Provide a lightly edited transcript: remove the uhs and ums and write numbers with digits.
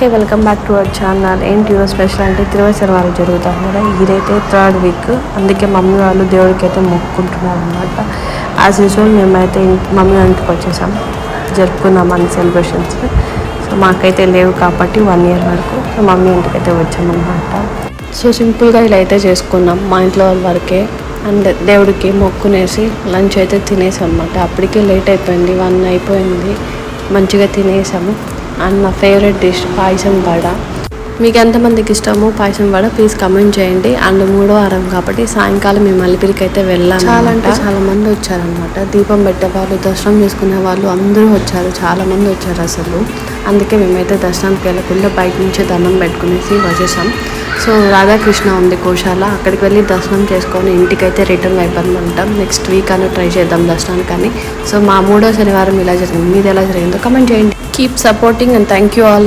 Hey welcome back to our channel. ఏంటి ఈరోజు special అంటే తిరువై శనివారం జరుగుతారు కదా, ఇదైతే 3rd వీక్. అందుకే మమ్మీ వాళ్ళు దేవుడికి అయితే మొక్కుకుంటున్నారు అనమాట. యాజ్ యూజువల్ మేమైతే మమ్మీ ఇంటికి వచ్చేసాం, జరుపుకున్నాం అన్ని సెలబ్రేషన్స్. సో మాకైతే లేవు కాబట్టి 1 year వరకు సో మమ్మీ ఇంటికి అయితే వచ్చామన్నమాట. సో సింపుల్గా ఇలా అయితే చేసుకున్నాం మా ఇంట్లో వాళ్ళ వరకే. అండ్ దేవుడికి మొక్కునేసి లంచ్ అయితే తినేసాం అనమాట. అప్పటికే లేట్ అయిపోయింది, 1 అయిపోయింది. మంచిగా తినేసాము. అండ్ నా ఫేవరెట్ డిష్ పాయసం వడ. మీకు ఎంతమందికి ఇష్టమో పాయసం వడ ప్లీజ్ కమెంట్ చేయండి. అండ్ 3వ వారం కాబట్టి సాయంకాలం మేము అలిపిరికి అయితే వెళ్ళాము. చాలా అంటే చాలా మంది వచ్చారనమాట. దీపం పెట్టేవాళ్ళు, దర్శనం చేసుకునే వాళ్ళు అందరూ వచ్చారు, చాలా మంది వచ్చారు అసలు. అందుకే మేమైతే దర్శనానికి వెళ్ళకుండా బయట నుంచే దండం పెట్టుకునేసి వచ్చేసాం. సో రాధాకృష్ణ ఉంది గోశాల, అక్కడికి వెళ్ళి దర్శనం చేసుకొని ఇంటికైతే రిటర్న్ అయిపోతాం. నెక్స్ట్ వీక్ అని ట్రై చేద్దాం దర్శనానికి అని. సో మా 3వ శనివారం ఇలా జరిగింది. మీది ఎలా జరిగిందో కమెంట్ చేయండి. Keep supporting and thank you all.